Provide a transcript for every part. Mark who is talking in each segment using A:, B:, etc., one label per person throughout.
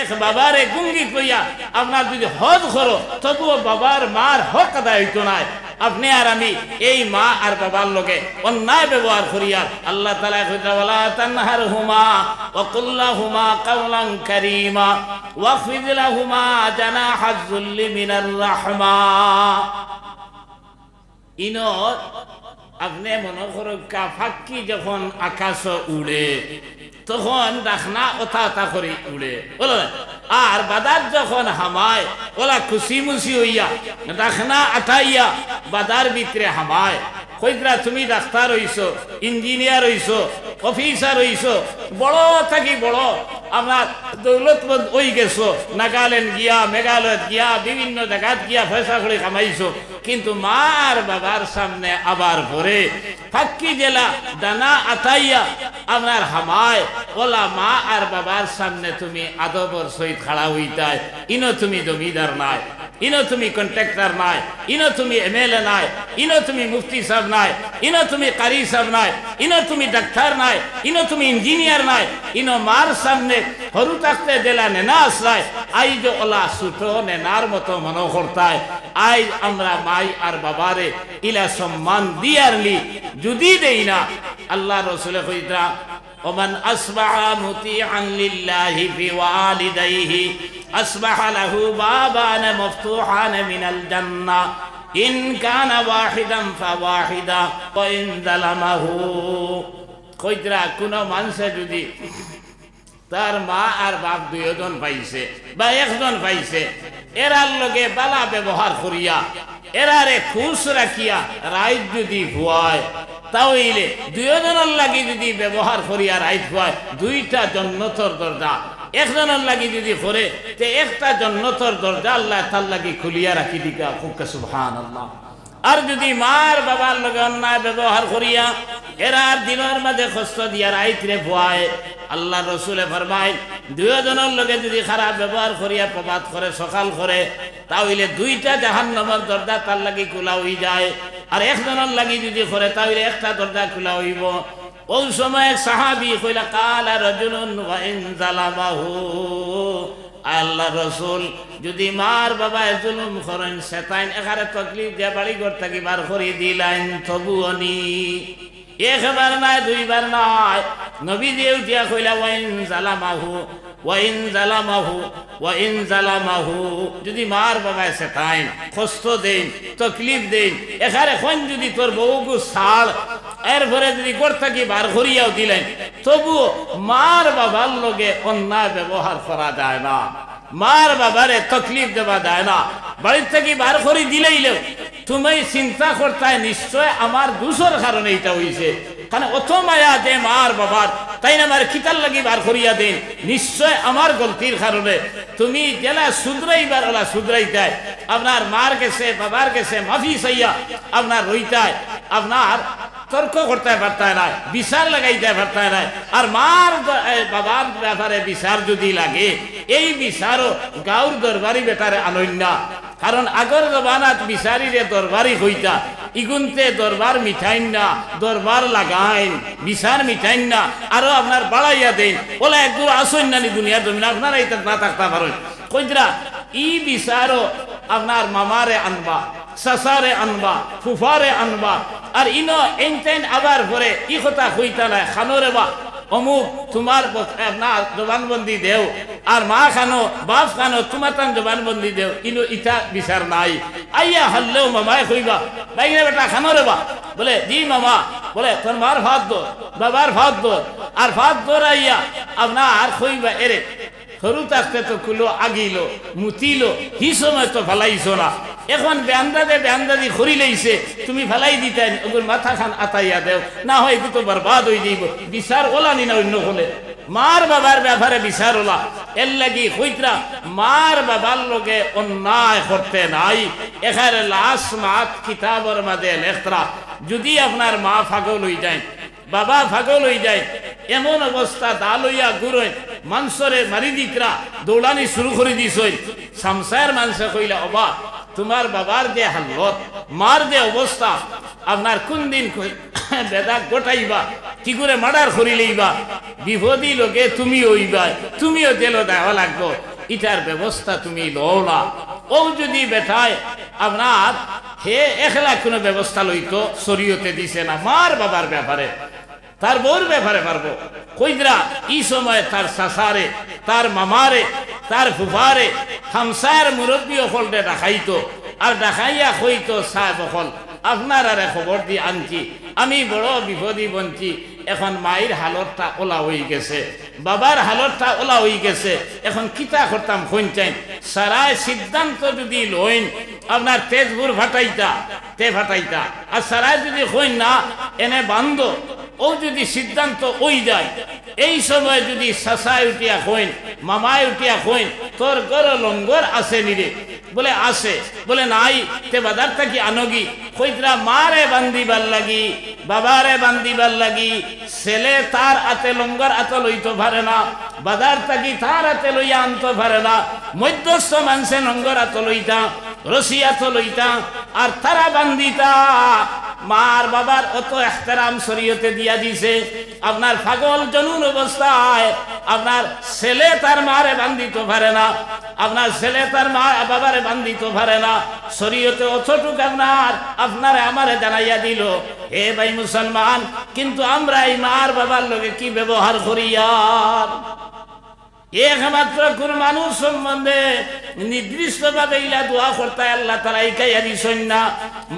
A: এক বাবারে গুঙ্গি কইয়া আপনার যদি হজ করো তবুও বাবার মার হক আদায় হইতো না। আপনি আর আমি এই মা আর বাবার লগে অন্যায় ব্যবহার করিয়া আল্লাহ তাআলা কইতা ওয়ালা তানহারহুমা ওয়া কুল লাহুমা কাওলান কারীমা ওয়াখফিদ লাহুমা জানাহাজ যুল্লি মিনার রাহমা। ইনো আপনি মনে করো ফাঁকি যখন আকাশ উড়ে তখন ডাকনা ওথা করে উড়ে বলো, আর বাদার যখন হামায় ওলা খুশি মুসি হইয়া ডাকনা আঠাইয়া বাদার ভিতরে হামায়। কইরা তুমি ডাক্তার হইছো, ইঞ্জিনিয়ার হইছো, অফিসার হইছো, বড় থাকি বড় আপনার দৌলতমন্দ হই গেছো, নাগাল্যান্ড গিয়া মেঘালয় গিয়া বিভিন্ন জায়গাত গিয়া পয়সা করে কামাইছো, কিন্তু মা আর বাবার সামনে আবার ভরে ফাঁকি জেলা দানা আতাইয়া আপনার হামায় ওলা মা আর বাবার সামনে তুমি আদবর সহিত খাড়া হইতায়। ইনো তুমি জমিদার নাই, ইনো তুমি কন্ট্রাক্টর নাই, ইনো তুমি এমএলএ নাই, ইনো তুমি মুফতি সাহেব নাই, ইনো তুমি কারি সাহেব নাই, ইনো তুমি ডাক্তার নাই, ইনো তুমি ইঞ্জিনিয়ার নাই, ইনো মার সামনে হরু থাকতে জেলা নেনা আসলায় আইজ ওলা ছুটো নেনার মতো মনে করতায়। আইজ আমরা মাই আর বাবারে ইলা সম্মান দিয়ারলি যদি দেই না, আল্লাহ রসুলে কইতা ওমান আসবাহা মুতিআন লিল্লাহি ফি ওয়ালিদাইহি আসবাহা লাহু বাবান মফতুহান মিনাল জান্নাহ ইন কানা ওয়াহিদান ফাওয়াহিদা ওয়া ইন যালামাহু। কইরা কোন মানুষে যদি তার মা আর বাপ দুইজন পাইছে বা একজন পাইছে, এরার লগে বালা ব্যবহার করিয়া এরারে খুশ রাখিয়া রাইত যদি ভুয়ায়, তাহলে দুইজনের লাগি যদি ব্যবহার করিয়া রাইত ভুয়ায় দুইটা জন্নতর দরজা, একজনের লাগি যদি করে তে একটা জন্নতর দরজা আল্লাহ তার লাগি খুলিয়া রাখি দিকা। সুবহানাল্লাহ। আর যদি মার বাবার লগে অন্যায় ব্যবহার করিয়া এরার দিনের মাঝে কষ্ট দিয়া রাইতরে ভুয়ায়, আল্লাহ রসুলে ফরমায় দুইজনের লগে যদি খারাপ ব্যবহার করিয়া প্রবাদ করে সকাল করে, তাহলে দুইটা জাহান্নামের দরজা তার লাগি খোলা হয়ে যায়। আর একজনের লাগি যদি করে তাহলে একটা দরজা খোলা হইব। ওই সময় সাহাবী কইলা কালা রাজুলুন ওয়া ইন যালামাহু, আল্লাহ রসুল যদি মার বাবা জুলুম করেন শয়তান এখানে তকলিফ দিয়া বাড়ি ঘর থাকি বার করে দিলেন তবুও নি, একবার নাই দুইবার নাই। নবী দিয়ে উঠিয়া কইলা ওয়া ইন যালামাহু ওয়া ইন যালামাহু ওয়া ইন যালামাহু, যদি মার বাবা শয়তান কষ্ট দেন তকলিফ দেন এখানে কোন যদি তোর বউগু সাল এরপরে যদি ঘর থাকি বার করিয়াও দিলেন তবুও মার বাবার লগে অন্যায় ব্যবহার করা যায় না, মার বাবারে তকলিফ দেওয়া যায় না। বাড়ির থেকে বার করে দিলেইলেও তুমি চিন্তা করতায় নিশ্চয় আমার দোষের কারণে এটা হইছে, কারণ অত মায়া দে মার বাবার, তাই না আমার কিতার লাগি বার করিয়া দেন, নিশ্চয় আমার গলতির কারণে। তুমি জেলা শুধরাইবার ওলা শুধরাইতায়, আপনার মার গেছে বাবার গেছে মাফি চাইয়া আপনার রইতায়, আপনার তর্ক করতে পারতায় না, বিচার লাগাইতে পারতায় না। আর মার বাবার ব্যাপারে বিচার যদি লাগে এই বিচারও গাঁর দরবারি বেটারে আনইন না, কারণ আগর জমানাত বিচারিরে দরবারি হইতা, ইগুনতে দরবার মিঠাইন না, দরবার লাগাইন, বিচার মিঠাইন না, আরো আপনার বাড়াইয়া দেন ওলা একদূর আসইন না দুনিয়ার জমিন আপনারা এটা না থাকতে পারেন। কইরা ই বিচারও আপনার মামারে আনবা, সাসারে আনবা, ফুফারে আনবা, আর ইনো এনতেন আবার পরে ই কথা হইতা না খানোরে বা অমুক তোমার আপনার জবানবন্দি দেও, আর মা খানো বাপ খানো তোমার তান জবানবন্দি দেও, ইনো ইটা বিচার নাই। আইয়া হারলেও মামায় কইবা বাইরে বেটা খানো রে বা, বলে জি মামা, বলে তোর মার ভাত দো বাবার ভাত দো, আর ভাত দোরাইয়া আপনার কইবা এরে সরু থাকতে তো কুলো আগিল মুতিল হি সময় তো ফেলাইছো না, এখন বেআন্দাজি খড়ি লইছে তুমি ফেলাই দিতেন ওগুর মাথা খান আতাইয়া দেও, না হয় এগুলো তো বরবাদ হয়ে যাইব। বিচার ওলানি না অন্য হলে মার বাবার ব্যাপারে বিচার ওলা, এর লাগি হইতরা মার বাবার লগে অন্যায় করতে নাই। এখানে লাশ মাত কিতাবর মাঝে লেখরা যদি আপনার মা পাগল হয়ে যায় বাবা পাগল হয়ে যায়, এমন অবস্থা দা লইয়া গুড়ই মানুষরে মারি দিকরা দৌড়ানি শুরু করে দিস, সংসার মানুষে কইলা অবা তোমার বাবার যে হালত মার যে অবস্থা আপনার কোন দিন বেদা গোটাইবা কি করে মার্ডার করি লইবা বিপদী লোকে তুমি হইবা তুমিও জেল দেওয়া লাগবো ইটার ব্যবস্থা তুমি লও না ও যদি বেটায় আপনার হে একলা কোনো ব্যবস্থা লইতো শরীয়তে দিছে না মার বাবার ব্যাপারে তার বউর ব্যাপারে পারবো কইদরা এই সময় তার সাসারে তার মামারে তার ফুফারে হামসার মুরব্বী অকলরে দেখাইতো আর দেখাইয়া কইতো সাহেব অকল আপনার আরে খবর দিয়ে আনছি আমি বড় বিপদী বঞ্চি এখন মায়ের হালতটা ওলা হয়ে গেছে বাবার হালতটা ওলা হয়ে গেছে এখন কিতা করতাম কোন চাই সারায় সিদ্ধান্ত যদি লইন আপনার তেজপুর ফাটাইতা তে ফাটাইতা আর সারায় যদি কইন না এনে বান্ধ ও যদি সিদ্ধান্ত ওই যায় এই সময় যদি সাসায় উঠিয়া কইন মামায় উঠিয়া কইন তোর গর লঙ্গর আছে নিরে বলে আসে বলে নাই তে বাজার থাকি আনগি কইতরা মারে বান্দিবার লাগি বাবারে বান্দিবার লাগি ছেলে তার আতে লঙ্গর আতে লইতে পারে না বাজার থাকি তার আতে লইয়া আনতে পারে না মধ্যস্থ মানুষে লঙ্গর আতে লইতা রসিয়া তো লইতা আর তারা বান্দিতা মার বাবার অত এহতেরাম শরীয়তে দিয়া দিছে আপনার পাগল জনুন অবস্থায় আপনার ছেলে তার মারে বান্ধিতে পারে না আপনার ছেলে তার মা বাবারে বান্ধিতে পারে না শরীয়তে অতটুক আপনারে আমারে জানাইয়া দিল হে ভাই মুসলমান কিন্তু আমরা এই মার বাবার লগে কি ব্যবহার করি আর একমাত্র কোন মানুষ সম্বন্ধে নির্দিষ্ট ভাবে ইলা দোয়া করতে আল্লাহ তাআলা ইকাইয়া দিছেন না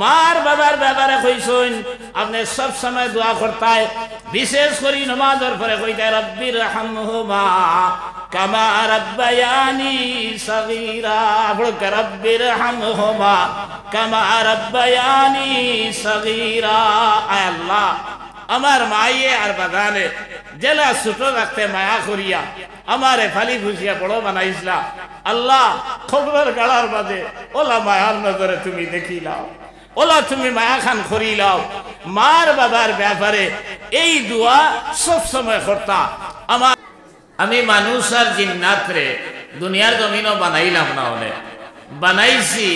A: মার বাবার ব্যাপারে কইছেন আপনি সব সময় দোয়া করতে বিশেষ করে নামাজের পরে কইতে রব্বির রহমহুমা কামা রাব্বায়ানি সগীরা রব্বির রহমহুমা কামা রাব্বায়ানি সগীরা আয় আল্লাহ আমার মাইয়ে আর বাগানে জেলা ছোট রাখতে মায়া করিয়া আমারে ফালি ফুসিয়া বড় বানাইছিলা আল্লাহ খবরের গাড়ার বাদে ওলা মায়ার নজরে তুমি দেখিলাও ওলা তুমি মায়া খান করিলাও মার বাবার ব্যাপারে এই দোয়া সব সময় করতা আমার আমি মানুষ আর জিন্নাত রে দুনিয়ার জমিনও বানাইলাম না অনেক বানাইছি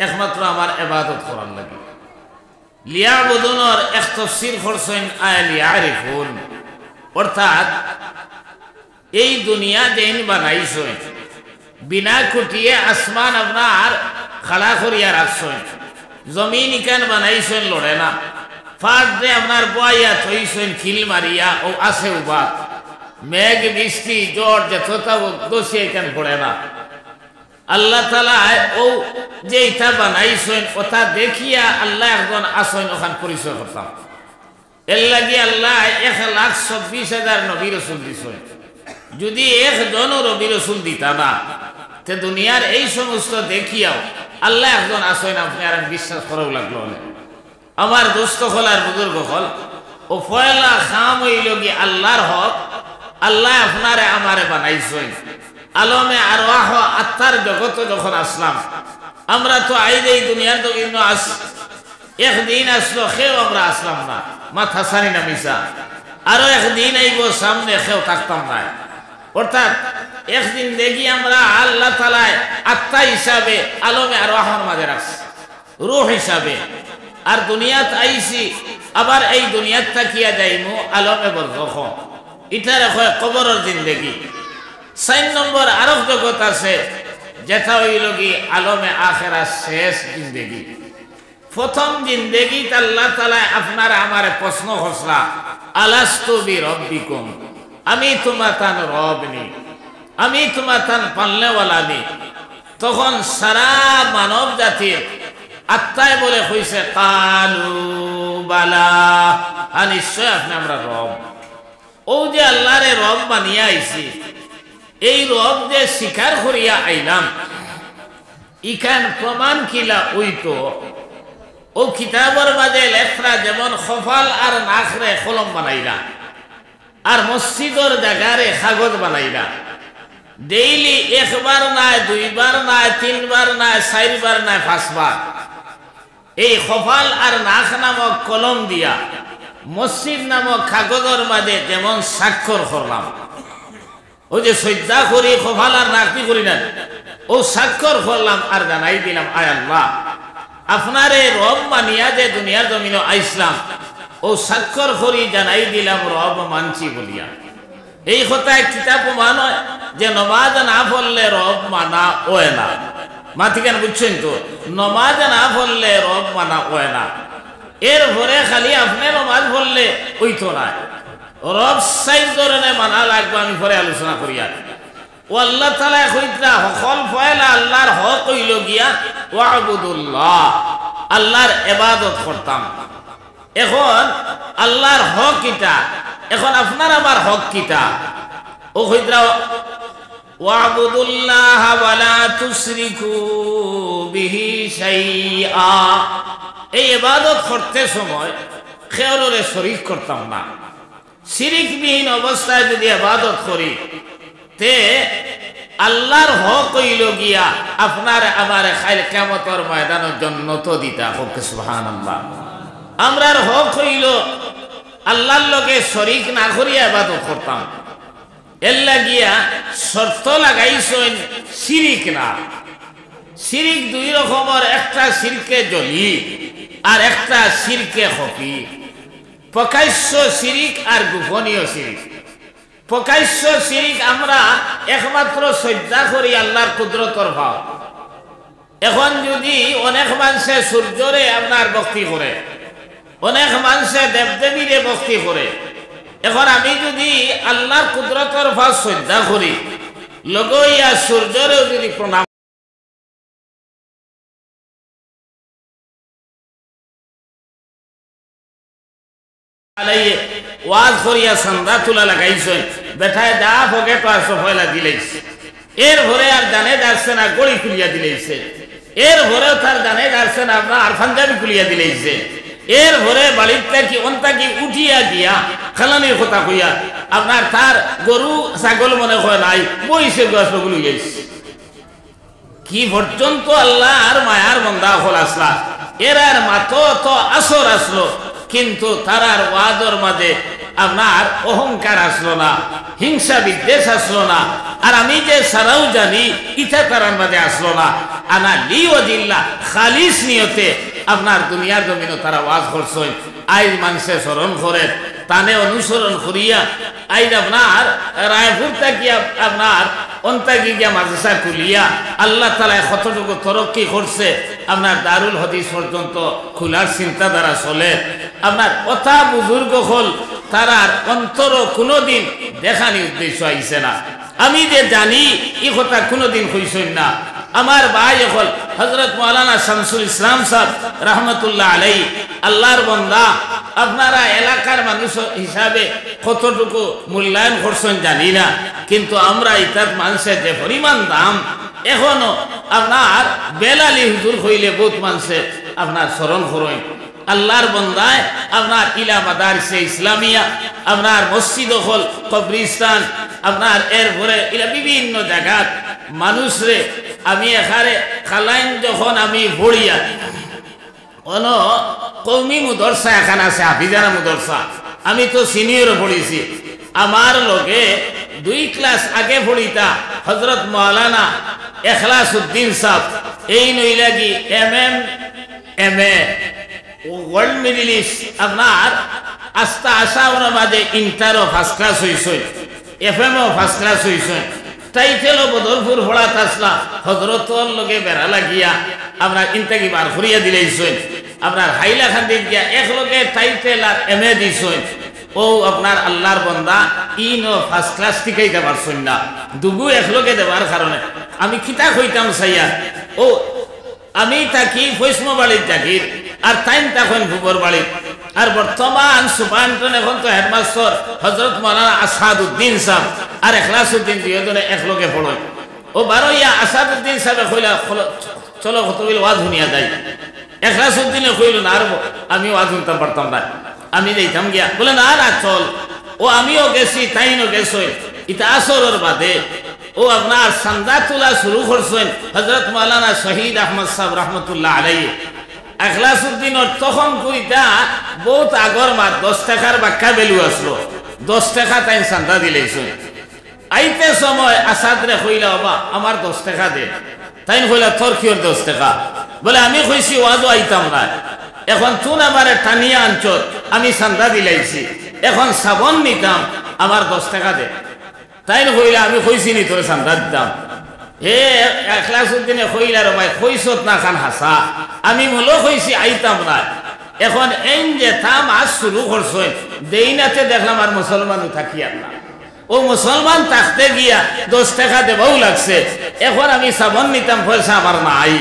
A: একমাত্র আমার ইবাদত করার লাগে লিয়াবুদুনর এক তাফসীর করছেন লিয়ারিফুন অর্থাৎ এই দুনিয়া যেন বানাইছেন বিনা খুঁটিয়ে আসমান আপনার খাড়া করিয়া রাখছেন জমিন ইকান বানাইছেন লড়ে না ফাট দিয়ে আপনার বয়াইয়া থইছেন খিল মারিয়া ও আছে উবা মেঘ বৃষ্টি জ্বর যতটা দোষী এখান পড়ে না আল্লাহ তাআলা ও যে ইটা বানাইছেন ওটা দেখিয়া আল্লাহ একজন আসেন ওখান পরিচয় করতাম এর লাগি আল্লাহ 1,24,000 নবী রাসূল দিছেন যদি একজনও নবী রাসূল দিতা না তে দুনিয়ার এই সমস্ত দেখিয়াও আল্লাহ একজন আসেন আপনি আর বিশ্বাস করাও লাগলো আমার দোস্ত হল আর বুজুর্গ হল ও পয়লা খাম হইল কি আল্লাহর হক আল্লাহ আপনারে আমারে বানাইছেন আলমে আরওয়াহ আত্মার জগতে যখন আসলাম আমরা তো আইলে এই দুনিয়ার তো কিন্তু একদিন আসলো খেও আমরা আসলাম না মাথা সারি না মিশা আরো একদিন আইব সামনে খেও থাকতাম না অর্থাৎ একদিন দেখি আমরা আল্লাহ তাআলা আত্মা হিসাবে আলমে আরওয়াহর মাঝে রাখছি রূহ হিসাবে আর দুনিয়াত আইছি আবার এই দুনিয়াত থাকিয়া যাইমু আলমে বরজখ ইটার হয় কবরের জিন্দেগি 4 নম্বর আরো জগৎ আছে যেটা হইল কি আলমে আখিরাত শেষ জিন্দেগি প্রথম জিন্দেগি আল্লাহ তাআলা আপনার আমারে প্রশ্ন করছলা আলাস্তু বিরব্বিকুম আমি তোমার তান রব নি আমি তোমার তান পালনেওয়ালা নি তখন সারা মানব জাতির আত্মায় বলে কইছে কালু বালা নিশ্চয় আপনি আমরা রব ও যে আল্লাহরে রব বানিয়ে আইছি এই রব যে স্বীকার করিয়া আইলাম ইখান প্রমাণ কিলা ওই তো ও কিতাবের মাঝে লেখরা যেমন খফাল আর নাখরে কলম বানাইলা আর মসজিদের জায়গারে কাগজ বানাইলা ডেইলি একবার নাই দুইবার নাই তিনবার নাই 4 বার নাই 5 বার এই খফাল আর নাখ নামক কলম দিয়া মসজিদ নামক কাগজের মাঝে যেমন স্বাক্ষর করলাম ও যে সজ্জা করি খফাল আর নাকি করি না ও স্বাক্ষর করলাম আর জানাই দিলাম আয় আল্লাহ আপনারে রব বানিয়া যে দুনিয়ার জমিনে আইসলাম ও স্বাক্ষর করি জানাই দিলাম রব মানছি বলিয়া। এই কথায় কিতাব প্রমাণ হয় যে নমাজ না পড়লে রব মানা হয় না। মাতিকেন বুঝছেন তো, নমাজ না পড়লে রব মানা হয় না। এর ভরে খালি আপনি নমাজ পড়লে ওইতো না, রব সাইজ ধরনের মানা লাগবে। আমি পরে আলোচনা করি। আর ও আল্লাহ তাআলা কইতা সকল ফয়লা আল্লাহর হক হইল গিয়া ওয়াবুদুল্লাহ, আল্লাহর ইবাদত করতাম। এখন আল্লাহর হক কিটা, এখন আপনার আমার হক কিটা? ও কইতা ওয়াবুদুল্লাহ ওয়ালা তুশরিকু বিহি শাইআ। এই ইবাদত করতে সময় খেয়ালরে শরীক করতাম না। শিরিকবিহীন অবস্থায় যদি ইবাদত করি তে আল্লাহর হক হইল গিয়া আপনার আমার খাইল কিয়ামতের ময়দানের জান্নাত দিতা হোক। সুবহানাল্লাহ। আমরার হক হইল আল্লাহর লগে শরীক না করিয়া ইবাদত করতাম। এর লাগিয়া শর্ত লাগাইছেন শিরিক না। শিরিক দুই রকমের, একটা শিরকে জলি আর একটা শিরকে খফি। প্রকাশ্য শিরিক আর গোপনীয় শিরিক। প্রকাশ্য শিরিক আমরা একমাত্র শ্রদ্ধা করি আল্লাহর কুদরতর ভাব। এখন যদি অনেক মানুষে সূর্যরে আপনার ভক্তি করে, অনেক মানুষে দেবদেবীরে ভক্তি করে, এখন আমি যদি আল্লাহর কুদরতর ভাব শ্রদ্ধা করি, লগইয়া সূর্যরেও যদি প্রণাম ওয়াজ করিয়া সন্ধ্যা তুলা লাগাইছেন, বেঠায় যা পকেট আসো ফয়লা দিলেছে। এর ভরে আর জানে যাচ্ছে না গড়ি খুলিয়া দিলেছে। এর ভরেও তার জানে যাচ্ছে না আপনার আর পাঞ্জাবি খুলিয়া দিলেছে। এর ভরে বাড়ির থেকে অন্তাকি উঠিয়া দিয়া খালানির কথা কইয়া আপনার তার গরু ছাগল মনে হয় নাই, বইসে গাছগুলো গেছে। কি পর্যন্ত আল্লাহ আর মায়ার বন্দা হল আসলা। এর আর মাতো তো আসর আসলো, কিন্তু তারার ওয়াদর মাঝে আপনার অহংকার আসলো না, হিংসা বিদ্বেষ আসলো না। আর আমি যে সারাও জানি ইটা তারার মাঝে আসলো না। আনা লিওয়াজিল্লাহ খালিস নিয়তে আপনার দুনিয়ার জমিনও তারা ওয়াজ করছেন। আইজ মানুষে স্মরণ করে, তানে অনুসরণ করিয়া আইজ আপনার রায়পুর থেকে আপনার অন্তাকি গিয়া মাদ্রাসা খুলিয়া আল্লাহ তাআলা কতটুকু তরক্কি করছে। আপনার দারুল হাদিস পর্যন্ত খোলার চিন্তাধারা চলে। আপনার কথা বুজুর্গ হল তারার অন্তর কোনোদিন দেখানি উদ্দেশ্য আইছে না। আমি যে জানি এই কথা কোনোদিন কইছেন না। আমার ভাই হল হযরত মাওলানা শামসুল ইসলাম সাহেব রহমতুল্লাহ আলাইহি, আল্লাহর বান্দা। আপনারা এলাকার মানুষ হিসাবে কতটুকু মূল্যায়ন করছেন জানি না, কিন্তু আমরা ইতাত মানুষের যে পরিমাণ দাম, এখনো আপনার বেলালি হুজুর হইলে বহুত মানুষে আপনার স্মরণ করেন। আল্লাহর বন্দায় আপনার ইলা মাদারিসে ইসলামিয়া, আপনার মসজিদ হল, কবরিস্তান, আপনার এরপরে ইলা বিভিন্ন জায়গাত মানুষরে আমি এখানে খালাইন যখন আমি ভরিয়া কোন কৌমি মুদরসা এখানে আছে, হাফিজানা মুদরসা। আমি তো সিনিয়র পড়িছি। আমার লোকে 2 ক্লাস আগে পড়িতা হজরত মাওলানা এখলাসউদ্দিন সাহেব, এই নইলাগি MA ওয়ার্ল্ড মিডল ইস্ট আপনার আস্তা আশা ওনার মাঝে ইন্টারও ফার্স্ট ক্লাস হয়েছে, FM-ও ফার্স্ট ক্লাস হয়েছে। টাইটেলও বদলপুর পড়াত আসলা হজরতর লগে বেড়া লাগিয়া আপনার ইন্টাকি বার করিয়া দিলেছেন। আপনার হাইলাকান্দি গিয়া এক লগে টাইটেল আর MA দিছেন। ও আপনার আল্লাহর বন্দা ইনো ফার্স্ট ক্লাস থেকেই দেবার শুন না, দুগু একলগে দেবার কারণে আমি কিতা কইতাম চাইয়া। ও আমি থাকি ফৈসমো বাড়ির জাগির, আর টাইম তখন ভুবর বাড়ি। আর বর্তমান সুপারিনটেন্ডেন্ট এখন তো হেডমাস্টার হজরত মাওলানা আসাদউদ্দিন সাহেব আর এখলাসউদ্দিন দুজনে একলগে পড়েন। ও বারোইয়া আসাদউদ্দিন সাহেব কইলা চলো কতগুলো ওয়াজ শুনিয়া যাই। এখলাসউদ্দিনে কইল না, আর আমি ওয়াজ শুনতে পারতাম না, আমি যাইতাম গিয়া। বলে না না চল। ও আমিও গেছি, তাইনও গেছে। ইতা আসরের বাদে ও আপনার চান্দা তোলা শুরু করছেন হজরত মাওলানা শহীদ আহমদ সাহেব রহমতুল্লাহ আলাইহি। এখলাসউদ্দিনের তখন কইতা বহুত আগর মার 10 টাকার বাক্কা বেলু আসলো, 10 টাকা তাই চান্দা দিলেছেন। আইতে সময় আসাদরে কইলা বাবা আমার 10 টাকা দে। তাই কইলা তোর কিওর 10 টাকা? বলে আমি কইছি ওয়াজও আইতাম না। এখন তুন আমারে টানিয়া আনছত, আমি চান্দা দিলাইছি, এখন সাবন নিতাম, আমার 10 টাকা দে। তাই কইলা আমি কইছি নি তোর চান্দা দিতাম। হে এখলাসুদ্দিনে কইলা রে ভাই কইছত না খান হাসা, আমি মূল কইছি আইতাম না। এখন এই যে থাম আজ শুরু করছেন দেইনাতে দেখলাম আর মুসলমানও থাকি আর না। ও মুসলমান থাকতে গিয়া 10 টাকা দেবও লাগছে। এখন আমি সাবন নিতাম, পয়সা আমার নাই,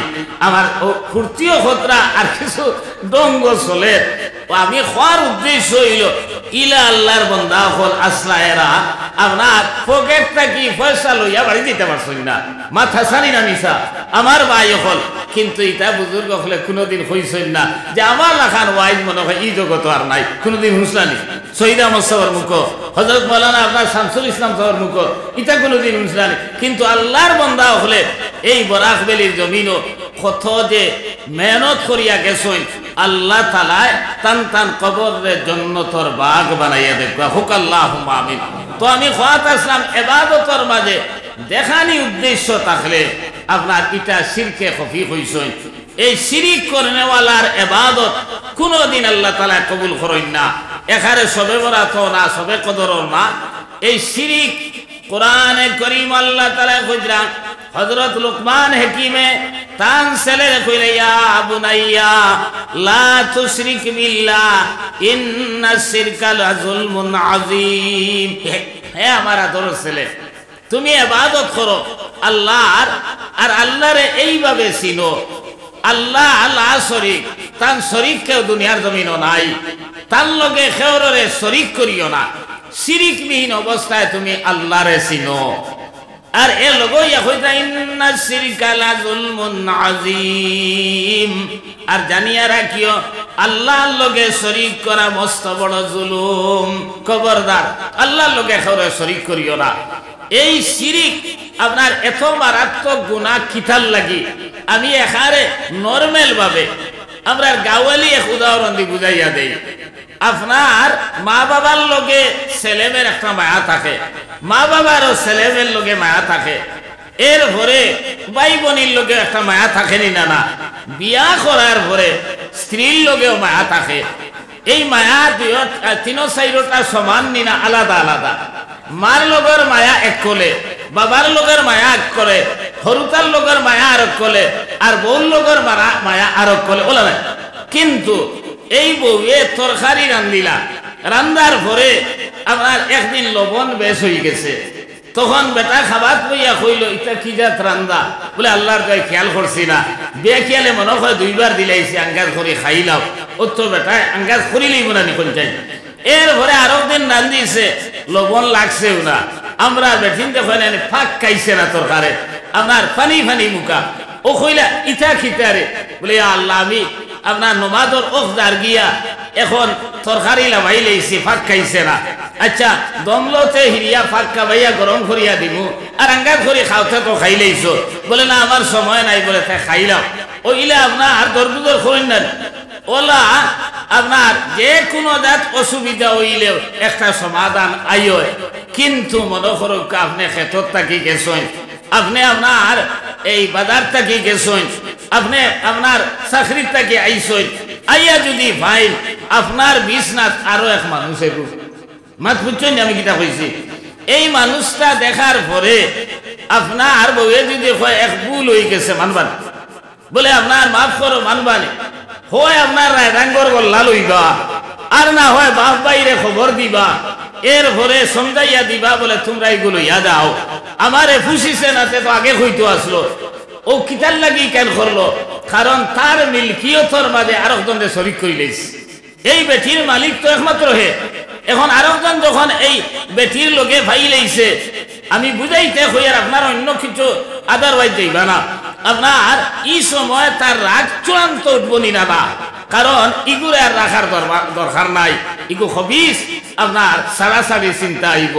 A: আমার ফুর্তিও খতরা আর কিছু ডঙ্গ চলে। আমি খোয়ার উদ্দেশ্য হইল ইলা আল্লাহর বন্দা হল আসলা এরা আপনার পকেটটা কি পয়সা লইয়া বাড়ি দিতে পারছেন না, মাথা সারি না মিশা আমার ভাই হল। কিন্তু এটা বুজুর্গ হলে কোনোদিন হইছেন না যে আমার লাখান ওয়াইজ মনে হয় ই জগত আর নাই, কোনোদিন হুসলানি শহীদ আহমদ সাহর মুখ, হযরত মাওলানা আপনার শামসুল ইসলাম সাহর মুখ, এটা কোনোদিন হুসলানি। কিন্তু আল্লাহর বন্দা হলে এই বরাক বেলির জমিনও কত যে মেহনত করিয়া গেছেন, আল্লাহ তাআলা তান তান কবরের জান্নাতের বাগ বানাইয়া দেখবা হুক আল্লাহুম্মা আমিন। তো আমি খাত আসলাম ইবাদতের মাঝে দেখানি উদ্দেশ্য থাকলে আপনার এটা শিরকে খফি হইছেন। এই শিরিক করনেওয়ালার ইবাদত কোনদিন আল্লাহ তাআলা কবুল করেন না। এখানে সবে বরাত না, সবে কদর না, এই শিরিক কোরআনে কারীম আল্লাহ তাআলা কইরা হযরত লুকমান হাকিমে তান ছেলে কইলে ইয়া বুনাইয়া লা তুশরিক বিল্লাহ ইন্নাস শিরকা লাযুলমুন আযীম। হে আমার আদর ছেলে, তুমি ইবাদত করো আল্লাহর, আর আল্লাহরে এইভাবে চিনো আল্লাহ আল্লাহ শরীক, তার শরীক কেউ দুনিয়ার জমিনও নাই, তার লগে কেউরে শরীক করিও না। শিরিক বিহীন অবস্থায় তুমি আল্লাহরে চিনো। আর এ লগইয়া কইতা ইন্নাস শিরকা লাযুলমুন আযীম, আর জানিয়া রাখিও আল্লাহর লগে শরীক করা মস্ত বড় জুলুম। খবরদার আল্লাহর লগে কাউরে শরীক করিও না। এই শিরিক আপনার এত মারাত্মক গুনাহ কিতার লাগি আমি এখানে নরমাল ভাবে আমরা গাওয়ালি এক উদাহরণ দিয়ে বুঝাইয়া দেই। আপনার মা বাবার লগে ছেলেমের একটা মায়া থাকে, মা বাবারও ছেলেমের লগে মায়া থাকে, এর পরে ভাই বোনের লগে একটা মায়া থাকেনি না না, বিয়া করার পরে স্ত্রীর লগেও মায়া থাকে। এই মায়া তিনো চাইরোটা সমান নিনা, আলাদা আলাদা। মার লগের মায়া এক কলে, বাবার লগের মায়া এক করে, হরুতার লগের মায়া আরেক কলে, আর বউর লগের মায়া আরেক কলে, ওলা নাই। কিন্তু এই বউয়ে তরকারি রান্ধিলা, রান্ধার পরে আপনার একদিন লবণ বেশ হয়ে গেছে, তখন বেটা খাবার লইয়া কইল এটা কি জাত রান্দা? বলে আল্লাহর গায়ে খেয়াল করছি না, বে খেয়ালে মনে হয় 2 বার দিলাইছি, আঙ্গাজ করে খাইলাম। ও তো বেটা আঙ্গাজ করিলেই মনে নিখন চাই। এরপরে আরো দিন রান্ধিছে, লবণ লাগছেও না, আমরা বেঠিন দেখেন ফাঁক খাইছে না তরকারে, আপনার ফানি ফানি মুখা। ও কইলা ইটা খিতারে? বলে আল্লাহ আমি আপনার নমাজর ওখদার গিয়া এখন তরকারি লাভাই লাইছি, ফাঁক খাইছে না। আচ্ছা দমলতে হিরিয়া ফাঁক খাবাইয়া গরম করিয়া দিমু, আর আঙ্গার করে খাওতে তো খাই লাইছো। বলে না আমার সময় নাই, বলে তাই খাইলাম। ওইলা আপনার আর দরবুদর করেন না, ওলা আপনার যে কোনো জাত অসুবিধা হইলেও একটা সমাধান আইয়। কিন্তু মনে করুক আপনি ক্ষেতর থাকি গেছেন, আপনি আপনার এই বাজার থাকি গেছেন, আপনি আপনার চাকরির থাকি আইছেন, আইয়া যদি ভাই আপনার বিছনাথ আরো এক মানুষের মাত বুঝছেন আমি কিটা কইছি, এই মানুষটা দেখার পরে আপনার বউয়ে যদি কয় এক ভুল হয়ে গেছে মানবান, বলে আপনার মাফ করো মানবানি, হয় আপনার রাঙ্গর গল্লা লইবা, আর না হয় বাপ বাইরে খবর দিবা, এর ভরে সমঝাইয়া দিবা, বলে তোমরা এগুলো ইয়া দাও, আমারে ফুসিছে না তো আগে হইতো আসলো। ও কিতার লাগি কেন করলো? কারণ তার মিলকিয়তর মাঝে আরেকজনকে শরিক করে লইছে। এই বেটির মালিক তো একমাত্র হে, এখন আরেকজন যখন এই বেটির লগে ভাই লইছে, আমি বুঝাইতে হই আর আপনার অন্য কিছু আদারওয়াইজ যাইবা না। আপনার এই সময় তার রাগ চূড়ান্ত উঠবনি না, কারণ ইগুরে আর রাখার দরকার নাই, ইগু হবিস আপনার সারাসারি চিন্তা আইব।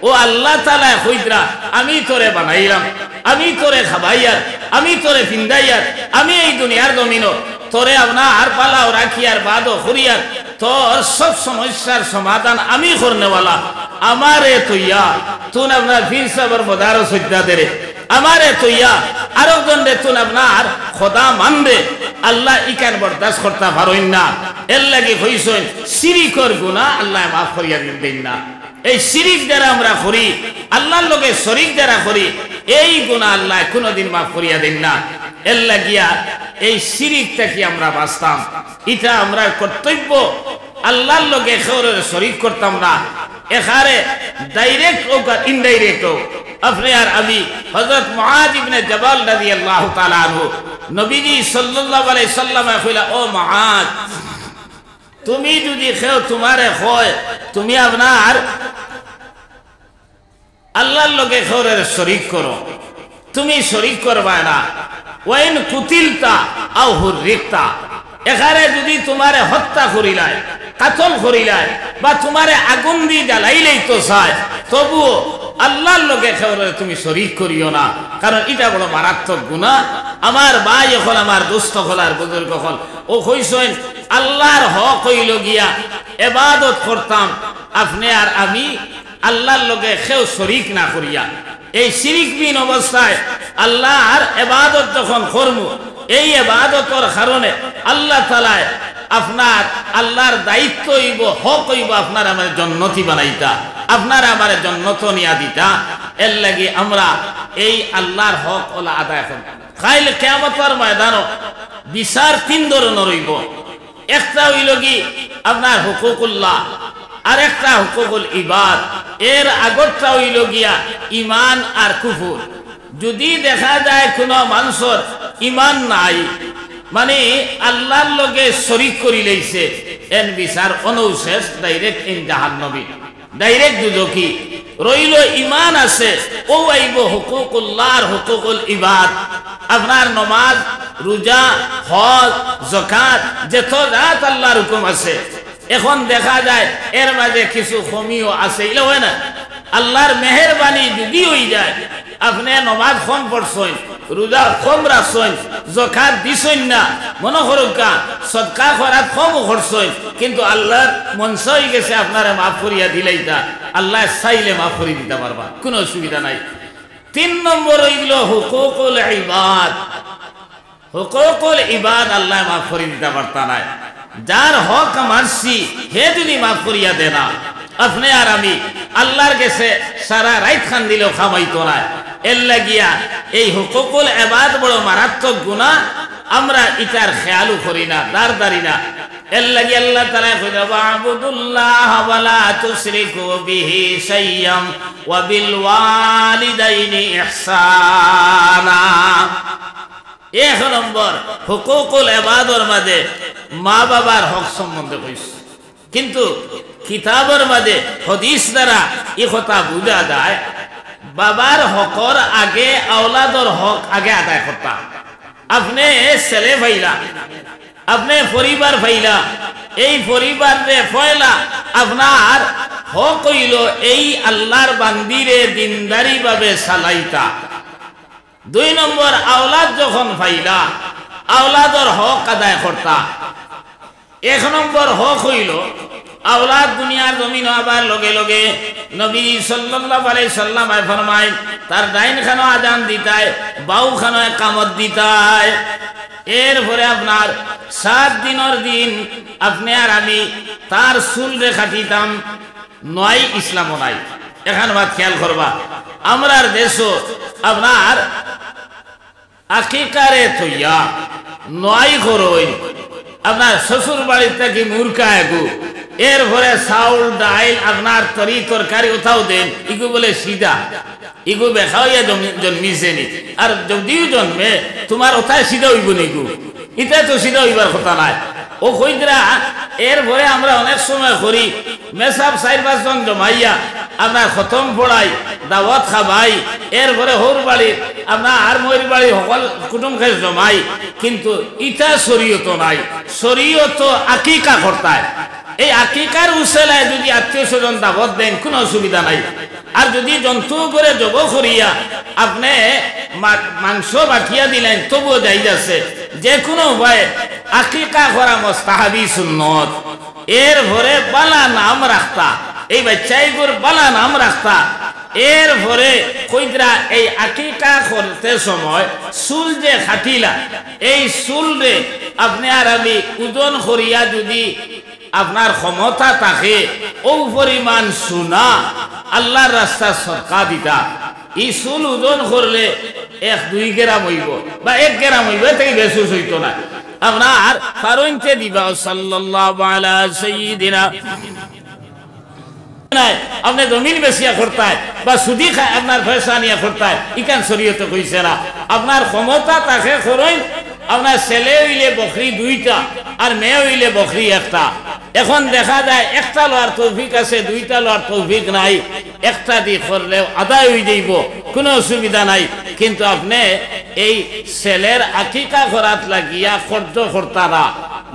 A: ও আল্লাহ তাআলা কইরা আমি তোরে বানাইলাম, আমি তোরে খাবাইয়ার, আমি তোরে ফিন্দাইয়ার, আমি এই দুনিয়ার জমিনও তোরে আপনার পালাও রাখিয়ার বাদও করিয়ার, তোর সব সমস্যার সমাধান আমি করনেওয়ালা, আমারে তুইয়া তুন আপনার ফির সাবর মদারো সজ্জা দেরে আমারে তৈয়া আরেকজন রেতুন আপনার খোদা মানবে আল্লাহ ইকান বরদাস্ত করতে পারেন না। এর লাগে হইছেন শিরিকর গুনাহ আল্লাহ মাফ করিয়া দিবেন না। এই শিরিক যারা আমরা করি, আল্লাহর লগে শরীক যারা করি, এই গুনাহ আল্লাহ কোনোদিন মাফ করিয়া দেন না। এর লাগিয়া এই শিরিক থেকে আমরা বাঁচতাম, এটা আমরা কর্তব্য। আল্লাহর লগে কেউরে শরীক করতাম না, এখানে ডাইরেক্ট হোক আর ইনডাইরেক্ট হোক। আপনি আর আমি হযরত মুআয ইবনে জাবাল রাদিয়াল্লাহু তাআলা আনহু নবীজি সাল্লাল্লাহু আলাইহি সাল্লামে কইলা, ও মুআয, তুমি যদি কেউ তোমারে কয় তুমি আপনার আল্লাহর লগে কেউরে শরীক করো, তুমি শরীক করবা না। ওয়াইন কুতিলতা আও হুররিকতা, এখানে যদি তোমারে হত্যা করিলায়, কাতল করিলায়, বা তোমারে আগুন দিয়ে জ্বালাইলেই তো চায়, তবুও আল্লাহর লগে কেউরে তুমি শরীক করিও না, কারণ এটা বড় মারাত্মক গুনাহ। আমার ভাই হল, আমার দোস্ত হল, আর বুজুর্গ হল, ও কইছেন আল্লাহর হক হইল গিয়া ইবাদত করতাম আপনি আর আমি আল্লাহর লগে কেউ শরীক না করিয়া। এই শিরিকবিহীন অবস্থায় আল্লাহর ইবাদত যখন করব, এই ইবাদতের কারণে আল্লাহ তাআলা আপনার আল্লাহর দায়িত্ব হইব, হক হইব আপনার আমার জান্নাতি বানাইতা, আপনার আমার জান্নাত নিয়া দিতা। এর লাগি আমরা এই আল্লাহর হক ওলা আদায় করব। কাল কিয়ামতের ময়দানও বিচার তিন ধরনের হইব। একটা হইল কি আপনার হুকুকুল্লাহ, আর একটা হুকুকুল ইবাদ। এর আগরটা হইল গিয়া ইমান আর কুফর। যদি দেখা যায় কোন মানুষের ইমান নাই, মানে আল্লাহর লগে শরীক করি লইছে, এর বিচার অনুশেষ, ডাইরেক্ট ইন জাহান্নামী, ডাইরেক্ট দুজকি। রইল ইমান আছে, ও আইব হুকুকুল্লাহ আর হুকুকুল ইবাদ। আপনার নামাজ, রোজা, হজ, যাকাত, যত রাত আল্লাহর হুকুম আছে। এখন দেখা যায় এর মাঝে কিছু কমিও আছে, এগুলো হয় না। আল্লাহর মেহেরবানি যদি হয়ে যায়, আপনি নামাজ কম পড়ছেন, রোজা কম রাখছেন, যাকাত দিছেন না, মনে করুকা সদকা করাত কম করছেন, কিন্তু আল্লাহর মনস হয়ে গেছে আপনারা মাফ করিয়া দিলেই তা আল্লাহ চাইলে মাফ করে দিতে পারবা, কোনো অসুবিধা নাই। তিন নম্বর হইল হুকুকুল ইবাদ। হুকুকুল ইবাদ আল্লাহ মাফ করে দিতে পারতা নাই। যার হক মারছি হে যদি মাফ করিয়া দে না, আপনি আর আমি আল্লাহর কাছে সারা রাত খান দিলেও খামাইতো না। এর লাগিয়া এই হুকুকুল ইবাদ বড় মারাত্মক গুনাহ, আমরা ইটার খেয়ালও করি না, দাঁড়ি না। এর লাগি আল্লাহ তাআলা কইরা ওয়াবুদুল্লাহ ওয়ালা তুশরিকু বিহি শাইয়্যান ওয়া বিল ওয়ালিদাইনি ইহসানা। এক নম্বর হুকুকুল ইবাদর মাঝে মা বাবার হক সম্বন্ধে কইছে, কিন্তু কিতাবের মাঝে হাদিস দ্বারা এই কথা বুঝা যায় বাবার হকর আগে আওলাদর হক আগে আদায় করতা। আপনি ছেলে ভাইলা, আপনি পরিবার ভাইলা, এই পরিবার রে ফয়লা আপনার হক হইল এই আল্লাহর বান্দিরে দিনদারি ভাবে চালাইতা। দুই নম্বর আওলাদ যখন ভাইলা, আওলাদর হক আদায় করতা। এক নম্বর হক হইল আওলাদ দুনিয়ার জমিন আবার লগে লগে নবী সাল্লাল্লাহু আলাইহি সাল্লাম ফরমায় তার ডাইন খানো আজান দিতায়, বাউ খানো কামত দিতায়। এরপরে আপনার 7 দিনের দিন আপনি আর আমি তার চুল রে কাটিতাম, নয় ইসলামও নাই। এখন বাদ খেয়াল করবা, আমরার দেশও আপনার আকিকারে থইয়া নয় করই, আপনার শ্বশুর বাড়ির থেকে মুরকা এগু, এরপরে চাউল ডাইল আপনার তরি তরকারি ওঠাও দেন, ইগু বলে সিধা, ইগু বেখাইয়া জন্মিছে নি। আর যদিও জন্মে তোমার ওথায় সিধা হইব নিগু, এটা তো সিধা হইবার কথা নাই। ও কইদরা এরপরে আমরা অনেক সময় করি মেসাব 4-5 জন জমাইয়া আপনার খতম পড়াই, দাওয়াত খাবাই, এরপরে হোর বাড়ি আপনার আর ময়ূর বাড়ি সকল কুটুম খেয়ে জমাই, কিন্তু ইটা শরীয়ত নাই। শরীয়ত আকিকা করতায়। এই আকিকার উসেলায় যদি আত্মীয় স্বজন দাবত দেন কোনো অসুবিধা নাই। আর যদি জন্তু করে জব করিয়া আপনি মাংস বাকিয়া দিলেন তবুও যাই যাচ্ছে, যে কোনো উপায়ে আকিকা করা মুস্তাহাবি সুন্নত। এর ভরে বালা নাম রাখতা, এই বাচ্চাইগুর বালা নাম রাখতা, এরপরে কইরা এই আকিকা করতে সময় চুল যে খাটিলা এই চুল রে আপনি আর আমি ওজন করিয়া যদি আপনার ক্ষমতা থাকে ও পরিমাণ সোনা আল্লাহর রাস্তা সদকা দিতা এই চুল ওজন করলে 1-2 গ্রাম হইব বা 1 গ্রাম হইব থেকে বেশি হইতো না আপনার ফারুনতে দিবা সাল্লাল্লাহু আলা সাইয়্যিদিনা আপনি জমিন বেচিয়া করতে বা সুদি খায় আপনার পয়সা নিয়ে করতে ইকান শরীয়তে কইছে না আপনার ক্ষমতা তাকে করইন আপনার ছেলে হইলে বকরি 2টা আর মেয়ে হইলে বকরি 1টা এখন দেখা যায় একটা লওয়ার তৌফিক আছে 2টা লওয়ার তৌফিক নাই একটা দি করলেও আদায় হয়ে যাইব কোনো অসুবিধা নাই কিন্তু আপনি এই ছেলের আকিকা করাত লাগিয়া খরচ করতা না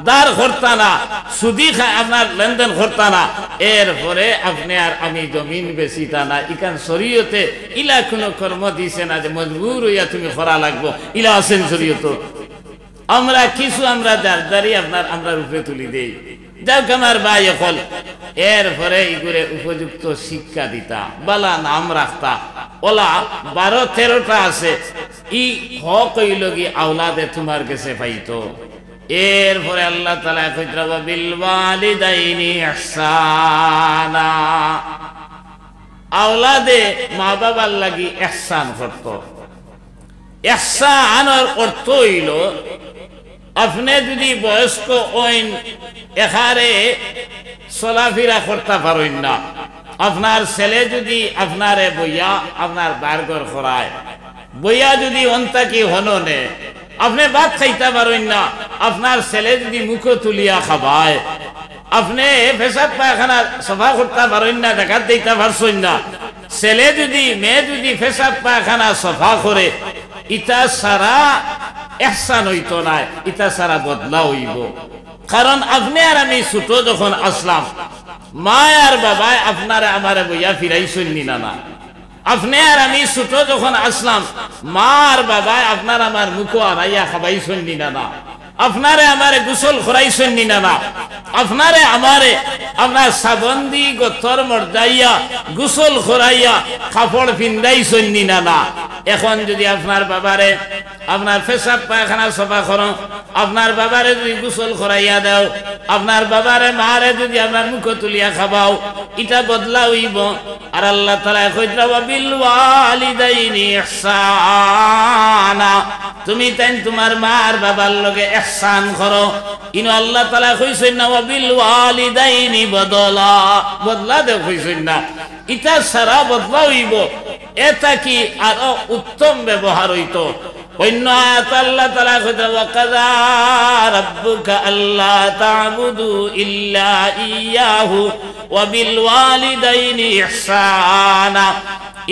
A: দার করতা না সুদি খায় আপনার লেনদেন করতা না এরপরে আপনি আর আমি জমিন বেচিতা না ইকান শরীয়তে ইলা কোনো কর্ম দিছে না যে মজবুর হইয়া তুমি করা লাগবো ইলা আছেন শরীয়ত আমরা কিছু আমরা দাঁড়ি আপনার আমরা রূপে তুলি দেই যাও আমার ভাই হল এরপরে ইগুরে উপযুক্ত শিক্ষা দিতা বালা নাম রাখতা ওলা 12-13টা আছে ই হক হইল কি আওলাদে তোমার কাছে পাইতো এরপরে আল্লাহ তাআলা কইরা বিল ওয়ালিদাইনি ইহসানা আওলাদে মা বাবার লাগি ইহসান করত ইহসানের অর্থ হইল আপনি যদি বয়স্ক হইন এখানে চলাফেরা করতে পারেন না আপনার ছেলে যদি আপনারে বইয়া আপনার বারগর করায় বইয়া যদি অন্তাকি হননে আপনি ভাত খাইতে পারেন না আপনার ছেলে যদি মুখ তুলিয়া খাবায় আপনি পেশাব পায়খানা সফা করতে পারেন না দেখাত দিতে পারছেন না ছেলে যদি মেয়ে যদি পেশাব পায়খানা সফা করে ইটা সারা ইহসান হইতো না ইটা সারা বদলা হইব কারণ আপনি আর আমি ছোট যখন আসলাম মা আর বাবা আপনারে আমারে বইয়া ফিরাইছেন না না আপনি আর আমি ছোট যখন আসলাম মা আর বাবা আপনার আমার মুখ আড়াইয়া খাবাইছেন না না আপনারে আমারে গোসল করাইছেন না না আপনারে আমারে আপনার সাবন্দি গোতর মর্দাইয়া গোসল করাইয়া কাপড় পিন্দাইছেন না না এখন যদি আপনার বাবারে আপনার পেশাব পায়খানা সফা করো আপনার বাবারে যদি গোসল করাইয়া দাও আপনার বাবারে মারে যদি আপনার মুখ তুলিয়া খাবাও এটা বদলা হইব আর আল্লাহ তাআলা কইরা বিল ওয়ালিদাইনি ইহসানা তুমি তাই তোমার মা আর বাবার লগে ইহসান করো ইনো আল্লাহ তাআলা কইছেন না বিল ওয়ালিদাইনি বদলা বদলা দেও কইছেন না এটা সারা বদলা হইব এটা কি আর উত্তম ব্যবহার হইতো অন্য আয়াত আল্লাহ তাআলা কইরা ওয়াকাযা রাব্বুকা আল্লা তা'বুদু ইল্লা ইয়াহু ওয়া বিল ওয়ালিদাইনি ইহসানা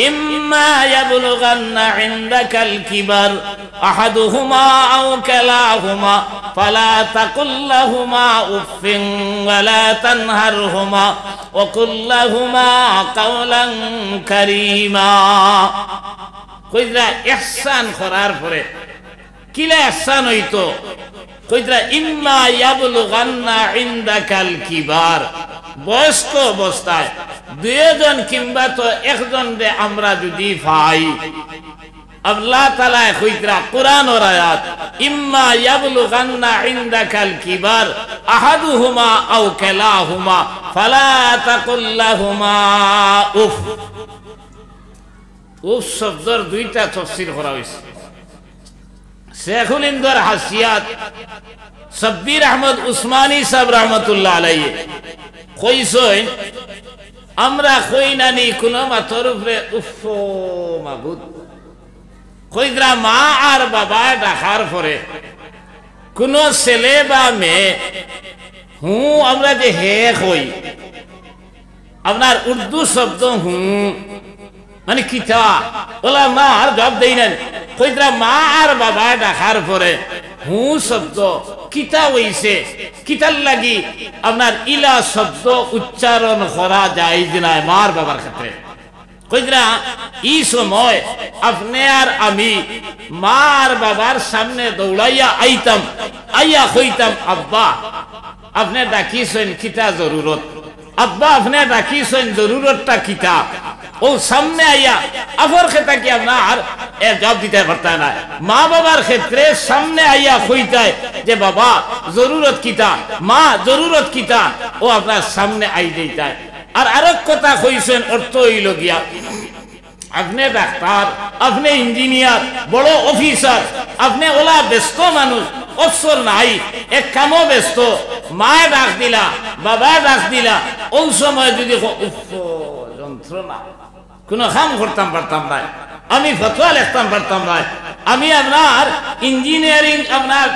A: ইম্মা ইয়াবলুগান্না ইনদাকাল কিবার আহাদুহুমা আও কিলাহুমা ফালা তাকুল লাহুমা উফিন ওয়া লা তানহারহুমা ওয়া কুল লাহুমা কাওলান কারীমা কইরা ইহসান করার পরে কিলা ইহসান হইতো কইরা ইম্মা ইয়াবলুগান্না ইনদাকাল কিবার বয়স্ক অবস্থায় দুইজন কিংবা তো একজন রে আমরা যদি পাই আল্লাহ তাআলা কইরা কোরআনের আয়াত ইম্মা ইয়াবলুগান্না ইনদাকাল কিবার আহাদুহুমা আও কিলাহুমা ফালা তাকুল লাহুমা উফ উফ শব্দের 2টা তাফসীর করা হইছে শেখুল ইন্দর হাসিয়াত সাব্বির আহমদ উসমানী সাহেব রাহমাতুল্লাহ আলাইহি কইছেন আমরা কইনানি কোন মাথার উপরে উফ মাবুদ কইরা মা আর বাবা ডাকার পরে কোন ছেলে বা মেয়ে আমরা যে হে কই আপনার উর্দু শব্দ মানে কিতা ওলা মা আর জবাব দেই না কইরা মা আর বাবা ডাকার পরে শব্দ কিতা হইছে কিতার লাগি আপনার ইলা শব্দ উচ্চারণ করা যায় না মার বাবার ক্ষেত্রে কইরা এই সময় আপনি আর আমি মা আর বাবার সামনে দৌড়াইয়া আইতাম আইয়া কইতাম আব্বা আপনি ডাকিছেন কিতা জরুরত আব্বা আপনি ডাকিছেন জরুরতটা কিতা ও সামনে আইয়া আফর খেতা কি আপনার জবাব দিতে পারতায় না। মা বাবার ক্ষেত্রে সামনে আইয়া কইতায় যে বাবা জরুরত কিতা, মা জরুরত কিতা, ও আপনার সামনে আই দিতায়। আর আরেক কথা কইছেন, অর্থ হইল গিয়া আপনি ডাক্তার, আপনি ইঞ্জিনিয়ার, বড় অফিসার, আপনি ওলা ব্যস্ত মানুষ, অবসর নাই, এক কামও ব্যস্ত, মায়ে ডাক দিলা, বাবা ডাক দিলা, ওই সময় যদি যন্ত্রণা কোনো কাম করতাম পারতাম না, আমি ফতোয়া লিখতাম পারতাম না, আমি আপনার ইঞ্জিনিয়ারিং আপনার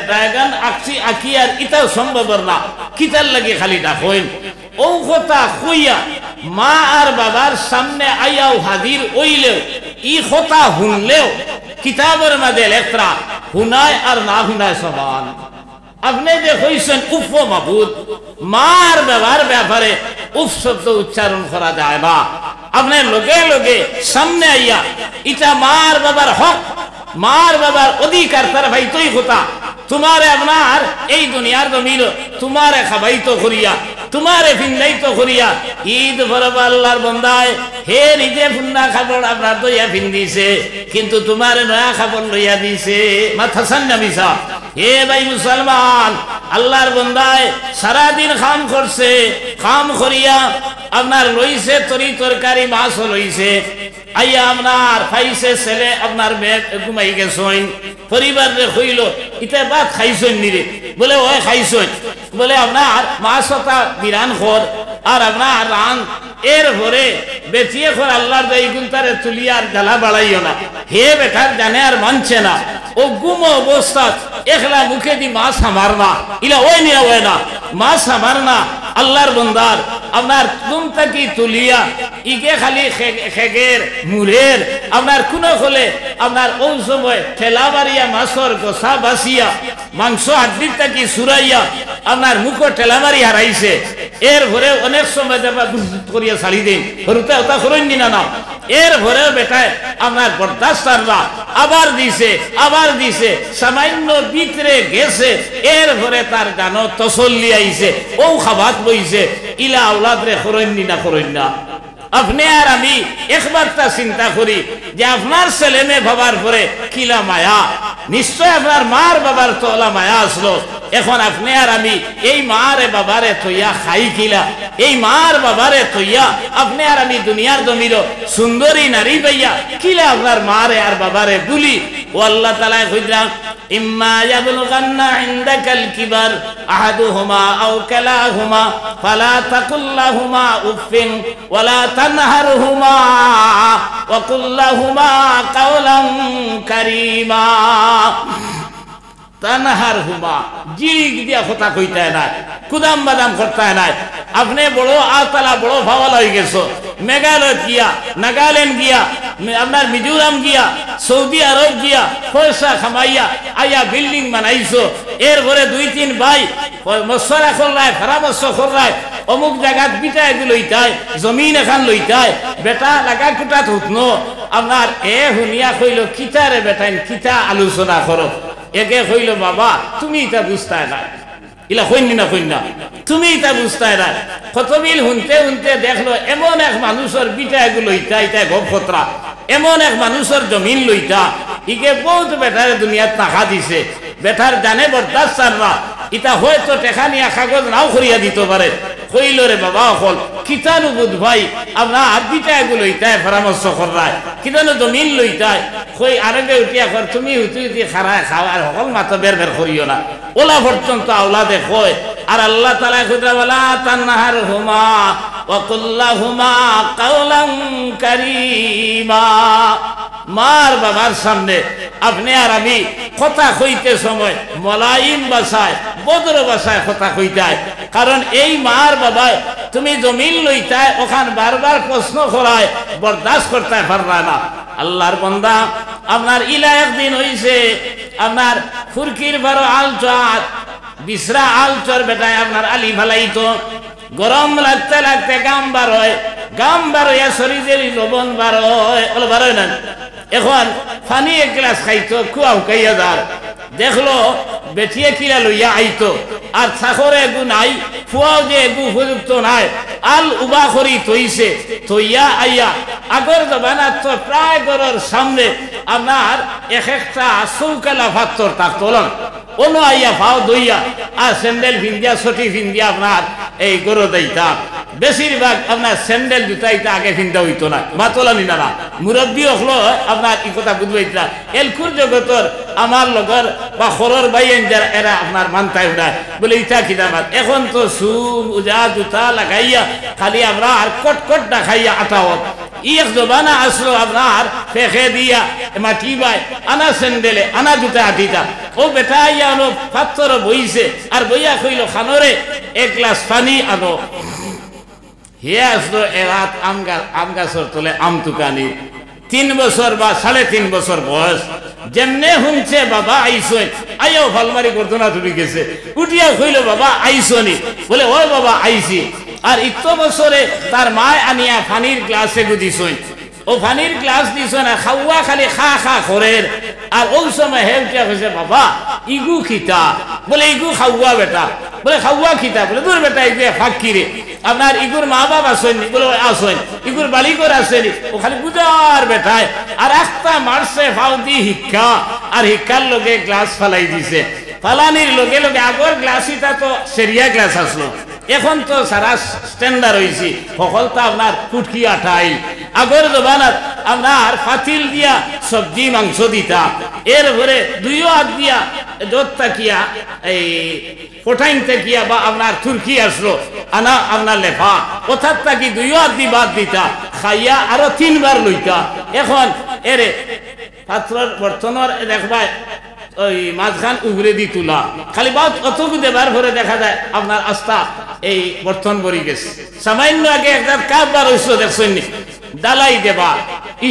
A: ড্রাগন আঁকি আর ইটাও সম্ভব না, কিতার লাগে খালি ডাকইন। ও কথা কইয়া মা আর বাবার সামনে আইয়াও হাজির হইলেও ই কথা শুনলেও কিতাবের মাঝে লেখরা শুনায় আর না শুনায় সমান। আপনি যে কইছেন উফ মাবুদ, মার বাবার ব্যাপারে উফ শব্দ উচ্চারণ করা যায় না। আপনি লগে লগে সামনে আইয়া ইটা মার বাবার হক, মার বাবার অধিকার, তার ভাই তুই কথা তোমারে আপনার এই দুনিয়ার জমিল তোমারে খাবাইতো করিয়া, তোমারে ফিন্দাইতো করিয়া ঈদ বরাবর আল্লাহর বন্দায় হে নিজে ফুন্না খাবার আপনার দইয়া ফিন্দিছে, কিন্তু তোমারে নয়া খাবার লইয়া দিছে। মাথা সান্না মিশা হে ভাই মুসলমান, আল্লাহর বন্দায় সারাদিন খাম করছে, খাম করিয়া আপনার লইছে তরি তরকারি মাছ লইছে, আইয়া আপনার খাইছে ছেলে আপনার মেয়ে ঘুমাই গেছেন, পরিবার রে হইল ইতে ভাত খাইছেন নিরে, বলে ওই খাইছেন, বলে আপনার মাছটা বিরান খর আর আপনার রান এর ভরে বেঁচিয়ে খর আল্লাহর দায়ী গুনতারে তুলিয়া আর জ্বালা বাড়াইও না। হে বেটার জানে আর মানছে না, ও গুম অবস্থা একলা মুখে দি মাছ আমার না, ইলা ওই নিয়া ওই না, মাছ আমার না। আল্লাহর বন্দার আপনার তুম থাকি তুলিয়া ইগে খালি খেগের মুরের আপনার কোনো হলে আপনার ওই সময় ঠেলা বাড়িয়া মাছর গোসা বাসিয়া মাংস হাড্ডির থাকি সুরাইয়া আপনার মুখো ঠেলা মারি হারাইছে। এর ভরে অনেক সময় দেবা করিয়া ছাড়ি দিন হরুতে ওটা করেন না না, এর ভরে বেটায় আপনার বরদাস্ত আনবা আবার দিছে, আবার দিছে, সামান্য ভিতরে গেছে, এর ভরে তার গানো তসল্লি আইছে, ও খাবাত বইছে, ইলা আওলাদ রে করেন না করেন না। আপনি আর আমি একবার তা চিন্তা করি যে আপনার ছেলে মেয়ে বাবার পরে কিলা মায়া, নিশ্চয় আপনার মার বাবার তোলা মায়া আসলো। এখন আপনি আর আমি এই মারে বাবারে তৈয়া খাই কিলা, এই মার বাবারে তৈয়া আপনি আর আমি দুনিয়ার জমির সুন্দরী নারী পাইয়া কিলা আপনার মারে আর বাবারে বলি। ও আল্লাহ তাআলা কইরা ইম্মা ইয়াবলুগান্না ইনদাকাল কিবার আহাদুহুমা আও কালাহুমা ফালা তাকুল লাহুমা উফিন ওয়ালা তানহারহুমা ওয়া কুল লাহুমা কাওলান কারীমা। তানহার হুমা জিগ দিয়া কথা কইতায় না, কুদাম বাদাম করতায় না। আপনি বড় আলতালা বড় ভাওয়াল হয়ে গেছো, মেঘালয় গিয়া, নাগাল্যান্ড গিয়া, আপনার মিজোরাম গিয়া, সৌদি আরব গিয়া পয়সা খামাইয়া আইয়া বিল্ডিং বানাইছো। এর ঘরে দুই তিন ভাই মশলা করলায়, পরামর্শ করলায়, অমুক জায়গাত বিটায় লইতায়, জমিন এখান লইতায়, বেটা লাগা কুটা থুতনো আপনার এ হুনিয়া কইল কিতারে বেটাইন কিতা আলোচনা করো। একে কইল বাবা তুমি এটা বুঝতায় না, ইলা কইনি না কইনা তুমি এটা বুঝতায় না। কতবিল শুনতে শুনতে দেখলো এমন এক মানুষের বিটা এগুলো লইতা, ইটা গপ খতরা, এমন এক মানুষের জমিন লইতা, ইকে বহুত বেটারে দুনিয়াত টাকা দিছে, বেটার জানে বরদাস্ত চানবা, ইটা হয়তো টেকা নিয়া কাগজ নাও করিয়া দিতে পারে। কইল রে বাবা অকল কিতানু বুধ ভাই আপনার বিটা এগুলো লইতায় পরামর্শ করায়, কিতানু জমিন লইতায়, কই আরেকে উঠিয়া কর তুমি উঠি উঠি খারায় খাও আর সকল মাথা বের বের করিও না, ওলা পর্যন্ত আওলাদে কয়। আর আল্লাহ তাআলা কইরা ওয়ালা তানহারহুমা ওয়া কুল লাহুমা কাওলান কারীমা। মার বাবার সামনে আপনি আর আমি কথা কইতে সময় মোলায়েম ভাষায়, বদর ভাষায় কথা কইতায়, কারণ এই মার বাবায় তুমি জমিন লইতায় ওখান বারবার প্রশ্ন করায় বরদাস্ত করতে পারবা না। আল্লাহর বান্দা আপনার ইলা একদিন হইছে আপনার ফুরকির বারো আলচাত বিসরা আলচর বেটায় আপনার আলি ফালাইতো, গরম লাগতে লাগতে গাম বার হয়, গাম বার হইয়া শরীরের লবণ বার হয়, বার হয় না। এখন পানি এক গ্লাস খাইতো, কুয়া হুকাইয়া যার দেখলো বেটিয়ে কিলা লইয়া আইতো, আর সাখরে গুনাই ফুয়াও যে এগু উপযুক্ত নাই আল উবা করি তৈছে তৈয়া আইয়া আগর জবানা তো প্রায় গরর সামনে আপনার এক একটা চৌকালা ফাত্তর তার তোলন অন্য আইয়া ফাও দইয়া আর স্যান্ডেল ভিন্দিয়া ছটি ভিন্দিয়া আপনার এই গরু দেইতা বেশিরভাগ আপনার স্যান্ডেল জুতাইটা আগে ভিন্দা হইতো না মাতলানি না মুরব্বী হলো আপনার এই কথা বুঝবাইতা এলকুর জগতর আমার লগর বা খরর বাইন যারা এরা আপনার মানতাই উড়ায় বলে ইটা কিতাবাত এখন তো সুম উজা জুতা লাগাইয়া খালি আমরা আর কটকট না খাইয়া আটাওত এক জবানা আসলো আপনার ফেঁকে দিয়া মাটি বাই আনা স্যান্ডেলে আনা জুতা আটিটা ও বেটা আইয়া আনো পাত্তর বইছে আর বইয়া কইল খানরে এক গ্লাস পানি আনো হিয়া আসলো এরাত আম গাছর তোলে আম তুকানি 3 বছর বা 3.5 বছর বয়স যেমনে শুনছে বাবা আইসই আইও ফালমারি করতো না তুমি গেছে উঠিয়া কইল বাবা আইসনি বলে ও বাবা আইসি আর ইত বছরে তার মায় আনিয়া পানির গ্লাসে গুদিছই ও পানির গ্লাস দিছ না খাওয়া খালি খা খা করে আর ওই সময় হেউটিয়া কইছে বাবা ইগু খিতা বলে ইগু খাওয়া বেটা বলে খাওয়া খিতা বলে দূর বেটা ইগু ফাঁকি রে আপনার ইগুর মা বাবা আসেনি বলে আসেন ইগুর বালিকর আসেনি ও খালি বুঝার বেটায় আর একটা মারছে ফাউদি হিক্কা আর হিক্কার লোকে গ্লাস ফালাই দিছে ফালানির লোকে লোকে আগর গ্লাসিটা তো সেরিয়া গ্লাস আসলো এখন তো সারা স্ট্যান্ডার্ড হয়েছি সকলটা আপনার ফুটকি আঠাই আগর জবানাত আপনার ফাতিল দিয়া সবজি মাংস দিতা এর ঘরে দুইও হাত দিয়া দোত তাকিয়া এই ফোটাইন তাকিয়া বা আপনার তুর্কি আসলো আনা আপনার লেফা ওথার তাকি দুইও হাত দি বাদ দিতা খাইয়া আরো 3 বার লইতা এখন এরে পাত্রর বর্তনের দেখবাই ওই মাঝখান উগরে দি তুলা খালি বাদ অতটুকু দেবার পরে দেখা যায় আপনার আস্থা এই বর্তন ভরি গেছে সামান্য আগে একটা কাপ বার হইছো দেখছেন ডালাই দেবা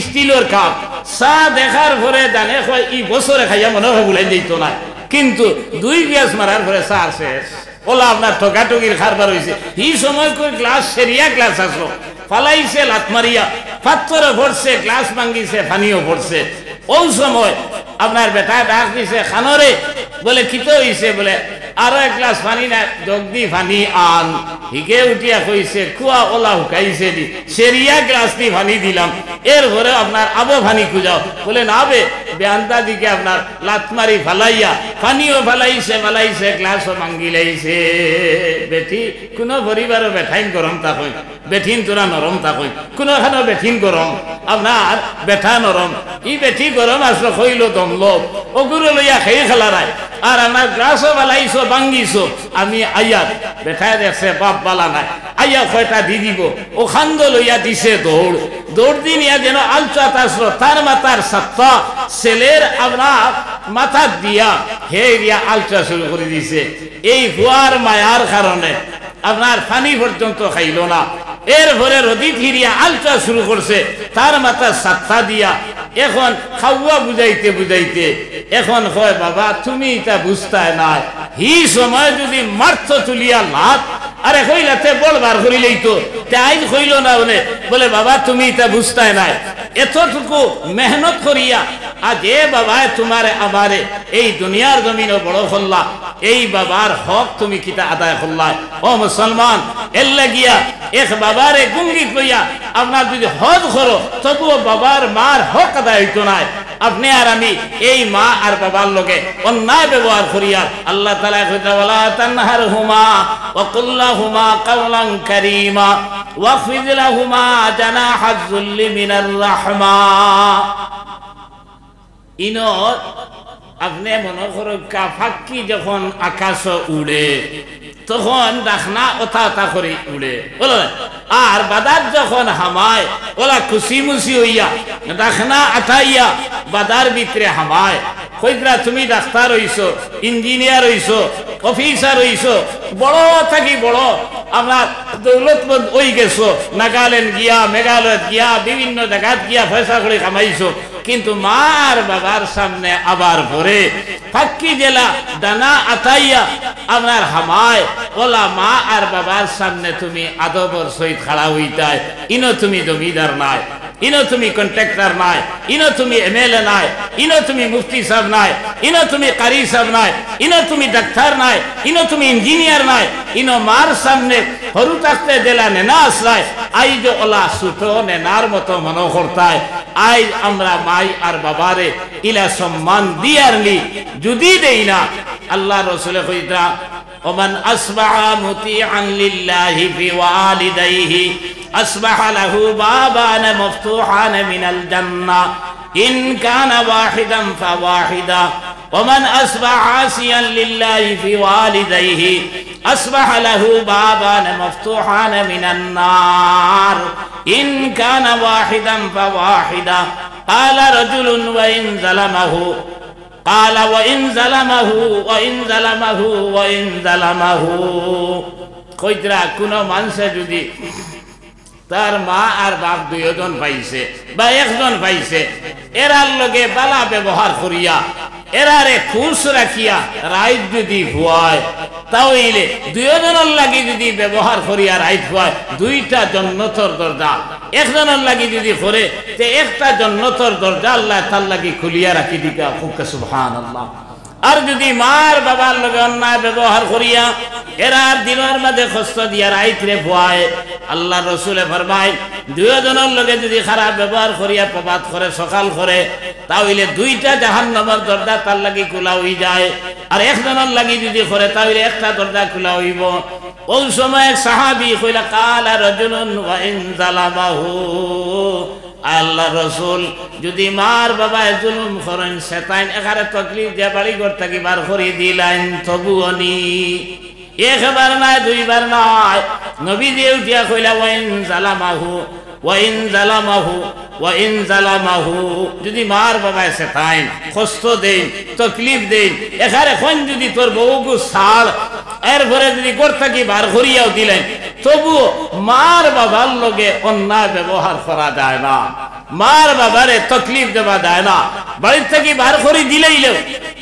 A: স্টিলের কাপ চা দেখার পরে জানে ই বছরে খাইয়া মনে হয় ভুলাই দিত না কিন্তু 2 গ্লাস মারার পরে চা শেষ ওলা আপনার ঠকাঠকির খারবার হয়েছে এই সময় কই গ্লাস সেরিয়া গ্লাস আসলো ফালাইছে লাত মারিয়া পাত্তরে ভরছে গ্লাস ভাঙ্গিছে পানিও ভরছে ওই সময় আপনার বেটা ডাক দিছে খানরে বলে কিতো হইছে বলে আরো এক গ্লাস পানি না জগদি পানি আন হিকে উঠিয়া কইছে কুয়া ওলা হুকাইছে দি সেরিয়া গ্লাস দি পানি দিলাম এর ঘরে আপনার আবো পানি খুঁজাও বলে না বে বেআন্দা দিকে আপনার লাতমারি ফালাইয়া পানিও ফালাইছে গ্লাসও মাঙ্গি লাইছে বেটি কোনো পরিবারও বেঠাইন গরম থাকুন বেঠিন তোরা নরম থাকুন কোনোখানো বেঠিন গরম আপনার বেঠা নরম ই বেঠি গরম আসলো কইল দমলো ওগুলো লইয়া খেয়ে খেলারায় আর আমার গ্লাসও বালাইছো ভাঙ্গিছো আমি আইয়া বেঠায় দেখছে বাপ বালা নাই আইয়া কয়টা দি দিব ও খান্দ লইয়া দিছে দৌড় দিন ইয়া যেন আলচাত আসলো তার মাথার সত্তা ছেলের আপনার মাথা দিয়া হে রিয়া আলচা শুরু করে দিছে এই হুয়ার মায়ার কারণে আপনার পানি পর্যন্ত খাইল না এর ভরে রদি ফিরিয়া আলচা শুরু করছে তার মাথা সাত্তা দিয়া এখন খাওয়া বুঝাইতে এখন হয় বাবা তুমি এটা বুঝতায় না হি সময় যদি মার্থ তুলিয়া লাভ আরে কইলাতে বলবার করিলেই তো আইজ কইল না বলে বাবা তুমি এটা বুঝতায় নাই এতটুকু মেহনত করিয়া আজ এ বাবা তোমারে আমারে এই দুনিয়ার জমিনে বড় করলা এই বাবার হক তুমি কিতা আদায় করলা ও মুসলমান এর লাগিয়া এক বাবারে গুঙ্গিত লইয়া আপনার যদি হজ করো তবুও বাবার মার হক আদায় হইতো না আপনি আর আমি এই মা আর বাবার লগে অন্যায় ব্যবহার করিয়া আল্লাহ তাআলা কইতা ওয়ালা তানহারহুমা ওয়া কুল লাহুমা কাওলান কারীমা ওয়াখফিদ লাহুমা জানাহাজ যুল্লি মিনার রাহমা ইনো আপনি মনে করো কাফাক্কি যখন আকাশ উড়ে তখন ডাকনা ওটা করে উড়ে বলো আর বাদার যখন হামায় ওলা খুশি মুসি হইয়া ডাকনা আটাইয়া বাদার ভিতরে হামায় কইরা তুমি ডাক্তার হইছো ইঞ্জিনিয়ার হইছো অফিসার হইছো বড় থাকি বড় আপনার দৌলতমন্দ ওই গেছো নাগাল্যান্ড গিয়া মেঘালয় গিয়া বিভিন্ন জায়গাত গিয়া পয়সা করে কামাইছো কিন্তু মার বাবার সামনে আবার ভরে ফাক্কি জেলা দানা আতাইয়া আপনার হামায় ওলা মা আর বাবার সামনে তুমি আদবর সহিত খাড়া হইতায় ইনো তুমি জমিদার নাই ইনো তুমি কন্ট্রাক্টর নাই, ইনো তুমি এমএলএ নাই, ইনো তুমি মুফতি সাহেব নাই, ইনো তুমি কারি সাহেব নাই, ইনো তুমি ডাক্তার নাই, ইনো তুমি ইঞ্জিনিয়ার নাই, ইনো মার সামনে হরু থাকতে জেলা নেনা আসলায় আই যে ওলা সুটো নেনার মতো মনে করতায়। আই আমরা মাই আর বাবারে ইলা সম্মান দিয়ারলি যদি দেই না, আল্লাহ রসুলে কইতা ওমান আসবাহা মুতিআন লিল্লাহি ফি ওয়ালিদাইহি আসবাহা লাহু বাবান মফতুহান মিনাল জান্নাহ ইন কানা ওয়াহিদান ফাওয়াহিদা ওমান আসবাহা আসিয়ান লিল্লাহি ফি ওয়ালিদাইহি আসবাহা লাহু বাবান মফতুহান মিনান নার ইন কানা ওয়াহিদান ফাওয়াহিদা ক্বালা রাজুলুন ওয়া ইন যালামাহু قال وإن ظلمه وإن ظلمه وإن ظلمه কইতরা কোন মানুষ যদি তার মা আর বাপ দুইজন পাইছে বা একজন পাইছে, এরার লগে বালা ব্যবহার করিয়া এরারে খুশ রাখিয়া রাইত যদি ভুয়ায়, তাহলে দুইজনের লাগি যদি ব্যবহার করিয়া রাইত ভুয়ায় দুইটা জন্নতর দরজা, একজনের লাগি যদি করে তে একটা জন্নতর দরজা আল্লাহ তার লাগি খুলিয়া রাখি দিকা। সুবহানাল্লাহ। আর যদি মার বাবার লগে অন্যায় ব্যবহার করিয়া এরার দিনের মাঝে কষ্ট দিয়া রাইতরে ভুয়ায়, আল্লাহ রসুলে ফরমায় দুইজনের লগে যদি খারাপ ব্যবহার করিয়া প্রবাদ করে সকাল করে, তাহলে দুইটা জাহান্নামের দরজা তার লাগি খোলা হয়ে যায়। আর একজনের লাগি যদি করে তাহলে একটা দরজা খোলা হইব। ওই সময় এক সাহাবী কইলা কালা রাজুলুন ওয়া ইন যালামাহু, আল্লাহ রসুল যদি মার বাবায় জুলুম করেন সেতাইন এখানে তকলিফ যে বাড়ি ঘর থাকি বার করে দিলেন তবুও নি, একবার নাই দুইবার নাই। নবী দিয়ে উঠিয়া কইলা ওয়াইন জালামাহু ওয়াইন জালামাহু ওয়াইন জালামাহু, যদি মার বাবায় সেতাইন কষ্ট দেন তকলিফ দেন এখানে এখন যদি তোর বউগু ছাড় এরপরে যদি ঘর থাকি বার করিয়াও দিলেন, তবুও মার বাবার লগে অন্যায় ব্যবহার করা যায় না, মার বাবারে তকলিফ দেওয়া যায় না। বাড়ির থেকে বার করে দিলেইলেও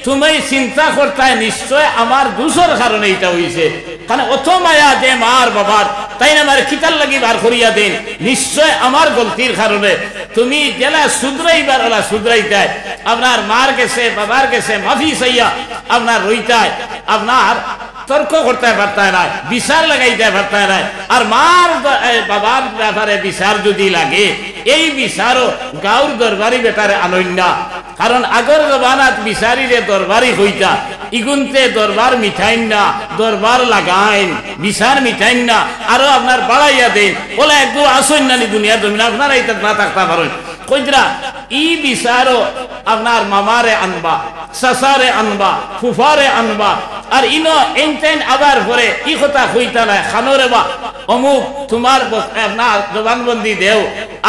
A: তুমি চিন্তা করতে নিশ্চয় আমার দোষের কারণে এটা হয়েছে, কারণ অত মায়া যে মার বাবার, তাই না আমার খিতার লাগি বার করিয়া দেন, নিশ্চয় আমার গলতির কারণে। তুমি জেলা শুধরাইবার ওলা শুধরাইতায় আপনার মার গেছে বাবার গেছে মাফি চাইয়া আপনার রইতায়, আপনার তর্ক করতে পারতায় না, বিচার লাগাইতে পারতায় না। আর মার বাবার ব্যাপারে বিচার যদি লাগে, এই বিচারও গাঁর দরবারি বেটারে আনন্দ, কারণ আগর জবানাত বিচারিরে দরবারি হইতা, ইগুনতে দরবার মিঠাইন না, দরবার লাগাইন, বিচার মিঠাইন না, আরো আপনার বাড়াইয়া দেন বলে একদম আসেন না দুনিয়া জমিন আপনারা এটা না থাকতে পারেন। কইরা ই বিচারও আপনার মামারে আনবা, সাসারে আনবা, ফুফারে আনবা, আর ইনো এনতেন আবার পরে ই কথা হইতা না খানোরে বা অমুক তোমার আপনার জবানবন্দি দেও,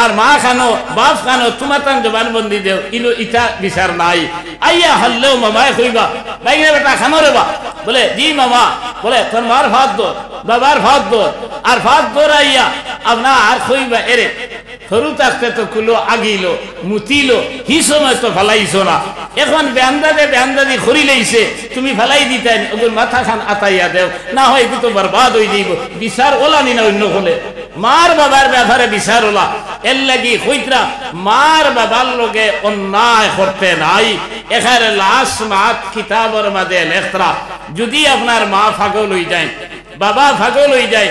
A: আর মা খানো বাপ খানো তোমার তান জবানবন্দি দেও, ইনো ইটা বিচার নাই। আইয়া হারলেও মামায় কইবা বাইরে বেটা খানোরে বা, বলে জি মামা, বলে তোর মার ভাত দো বাবার ভাত দো, আর ভাত দৌড়াইয়া আপনার আর কইবা এরে সরু থাকতে তো কুলো আগিল মুতিল হি সময় তো ফেলাইছো না, এখন বেন্দাদে বেন্দাদি খড়ি লইছে তুমি ফেলাই দিতেন, ওগুলো মাথা খান আতাইয়া দেও, না হয় তো বরবাদ হয়ে যাইব। বিচার ওলা নি না অন্য হলে মার বাবার ব্যাপারে বিচার ওলা, এর লাগি হইতরা মার বাবার লগে অন্যায় করতে নাই। এখানে লাশ মাত কিতাবর মাঝে লেখরা যদি আপনার মা পাগল হয়ে যায় বাবা পাগল হয়ে যায়,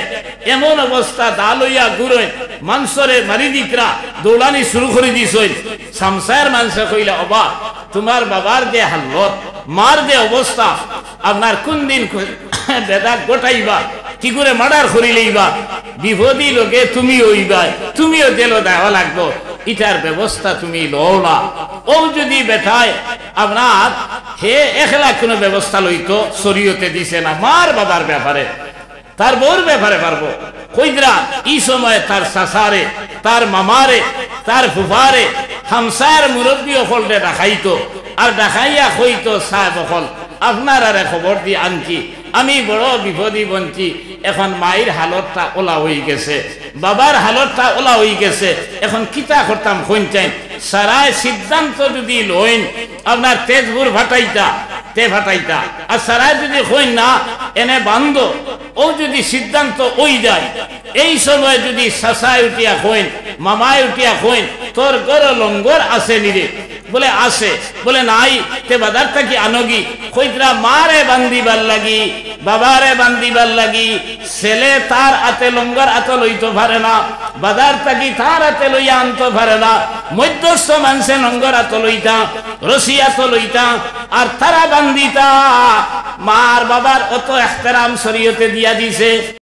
A: এমন অবস্থা দা লইয়া ঘুরে মানুষরে মারি দিকরা দৌড়ানি শুরু করে দিস, সংসার মানুষে কইলা অবা তোমার বাবার যে হালত মার যে অবস্থা, আপনার কোন দিন বেদা গোটাইবা কি করে মার্ডার করি লইবা, বিপদী লোকে তুমি হইবা, তুমিও জেল দেওয়া লাগবো, ইটার ব্যবস্থা তুমি লও না। ও যদি বেঠায় আপনার হে একলা কোনো ব্যবস্থা লইতো শরীয়তে দিছে না, মার বাবার ব্যাপারে তার বউর ব্যাপারে পারবো। কইদরা এই সময় তার সাসারে তার মামারে তার ফুফারে হামসার মুরব্বী অকলরে দেখাইতো, আর দেখাইয়া কইতো সাহেব অকল আপনার আরে খবর দিয়ে আনছি আমি বড় বিপদী বঞ্চি, এখন মায়ের হালতটা ওলা হয়ে গেছে, বাবার হালতটা ওলা হয়ে গেছে, এখন কিতা করতাম কইন চাই সারায় সিদ্ধান্ত যদি লইন আপনার তেজপুর ফাটাইতা তে ফাটাইতা, আর সারায় যদি কইন না এনে বান্ধ, ও যদি সিদ্ধান্ত ওই যায়, এই সময় যদি সাসায় উঠিয়া কইন মামায় উঠিয়া কইন তোর ঘর লঙ্গর আছে নিরে বলে আসে বলে নাই তে বাজার থেকে আনগি কইতরা মারে বান্দিবার লাগি বাবারে বান্দিবার লাগি ছেলে তার হাতে লঙ্গর হাতে লইতে পারে না বাজার থেকে তার হাতে লইয়া আনতে পারে না মধ্যস্থ মানুষে লঙ্গর হাতে লইতা রশি হাতে লইতা আর তারা বান্দিতা মার বাবার অত এহতেরাম শরীয়তে দিয়া দিছে।